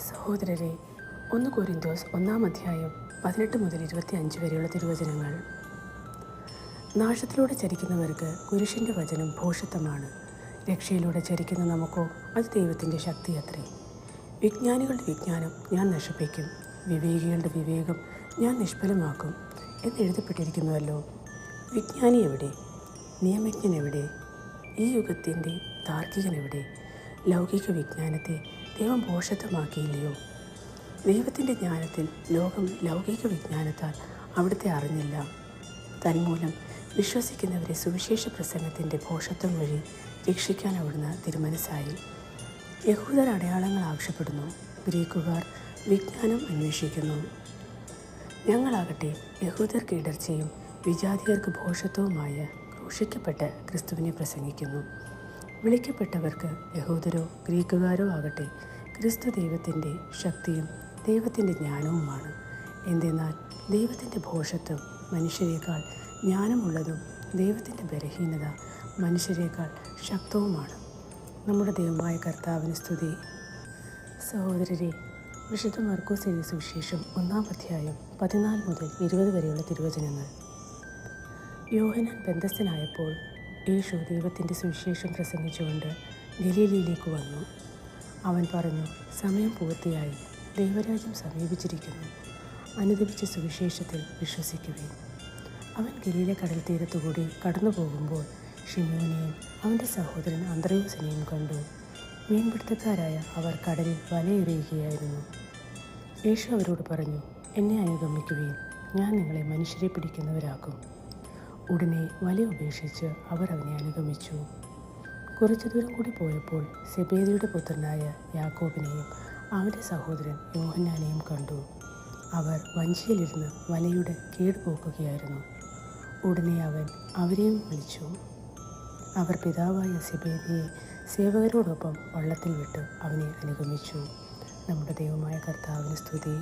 സഹോദരരെ, 1 കൊരിന്ത്യസ് 1-ാം അധ്യായം 18 മുതൽ 25 വരെയുള്ള തിരുവചനങ്ങൾ. നാശത്തിലൂടെ ചരിക്കുന്നവർക്ക് കുരിശിൻ്റെ വചനം ഭോഷത്വമാണ്. രക്ഷയിലൂടെ ചരിക്കുന്ന നമുക്കോ അത് ദൈവത്തിൻ്റെ ശക്തിയത്രേ. വിജ്ഞാനികളുടെ വിജ്ഞാനം ഞാൻ നശിപ്പിക്കും, വിവേകികളുടെ വിവേകം ഞാൻ നിഷ്ഫലമാക്കും എന്നെഴുതപ്പെട്ടിരിക്കുന്നുവല്ലോ. വിജ്ഞാനി എവിടെ? നിയമജ്ഞൻ എവിടെ? ഈ യുഗത്തിൻ്റെ താർക്കികൻ എവിടെ? ലൗകിക വിജ്ഞാനത്തെ ദൈവം ഭോഷത്വമാക്കിയില്ലയോ? ദൈവത്തിൻ്റെ ജ്ഞാനത്തിൽ ലോകം ലൗകിക വിജ്ഞാനത്താൽ അവിടുത്തെ അറിഞ്ഞില്ല. തന്മൂലം വിശ്വസിക്കുന്നവരെ സുവിശേഷ പ്രസംഗത്തിൻ്റെ ഭോഷത്വം വഴി രക്ഷിക്കാൻ അവിടുന്ന് തിരുമനസ്സായി. യഹൂദർ അടയാളങ്ങൾ ആവശ്യപ്പെടുന്നു, ഗ്രീക്കുകാർ വിജ്ഞാനം അന്വേഷിക്കുന്നു. ഞങ്ങളാകട്ടെ യഹൂദർക്ക് ഇടർച്ചയും വിജാതിയർക്ക് ഭോഷത്വവുമായ ക്രൂശിക്കപ്പെട്ട ക്രിസ്തുവിനെ പ്രസംഗിക്കുന്നു. വിളിക്കപ്പെട്ടവർക്ക് യഹൂദരോ ഗ്രീക്കുകാരോ ആകട്ടെ ക്രിസ്തു ദൈവത്തിൻ്റെ ശക്തിയും ദൈവത്തിൻ്റെ ജ്ഞാനവുമാണ്. എന്തെന്നാൽ ദൈവത്തിൻ്റെ ഭോഷത്വം മനുഷ്യരേക്കാൾ ജ്ഞാനമുള്ളതും ദൈവത്തിൻ്റെ ബലഹീനത മനുഷ്യരേക്കാൾ ശക്തവുമാണ്. നമ്മുടെ ദൈവമായ കർത്താവിന് സ്തുതി. സഹോദരരെ, വിശുദ്ധ മർക്കോസ് എഴുതിയ സുവിശേഷം 1-ാം അധ്യായം 14 മുതൽ 20 വരെയുള്ള തിരുവചനങ്ങൾ. യോഹന്നാൻ ബന്ധസ്ഥനായപ്പോൾ യേശു ദൈവത്തിൻ്റെ സുവിശേഷം പ്രസംഗിച്ചുകൊണ്ട് ഗലീലയിലേക്ക് വന്നു. അവൻ പറഞ്ഞു, സമയം പൂർത്തിയായി, ദൈവരാജ്യം സമീപിച്ചിരിക്കുന്നു. അനുദപിച്ച സുവിശേഷത്തിൽ വിശ്വസിക്കുവിൻ. അവൻ ഗലീല കടൽ തീരത്തുകൂടി കടന്നു പോകുമ്പോൾ ശിമോനെയും അവൻ്റെ സഹോദരൻ അന്ത്രയോസിനെയും കണ്ടു. മീൻപിടുത്തക്കാരായ അവർ കടലിൽ വലയെറിയുകയായിരുന്നു. യേശു അവരോട് പറഞ്ഞു, എന്നെ അനുഗമിക്കുവിൻ, ഞാൻ നിങ്ങളെ മനുഷ്യരെ പിടിക്കുന്നവരാക്കും. ഉടനെ വല ഉപേക്ഷിച്ച് അവർ അവനെ അനുഗമിച്ചു. കുറച്ചു ദൂരം കൂടി പോയപ്പോൾ സെബേദിയുടെ പുത്രനായ യാക്കോബിനെയും അവൻ്റെ സഹോദരൻ യോഹന്നാനെയും കണ്ടു. അവർ വഞ്ചിയിലിരുന്ന് വലയുടെ കേട് പോക്കുകയായിരുന്നു. ഉടനെ അവൻ അവരെയും വിളിച്ചു. അവർ പിതാവായ സെബേദിയെ സേവകരോടൊപ്പം വള്ളത്തിൽ വിട്ട് അവനെ അനുഗമിച്ചു. നമ്മുടെ ദൈവമായ കർത്താവിന് സ്തുതി.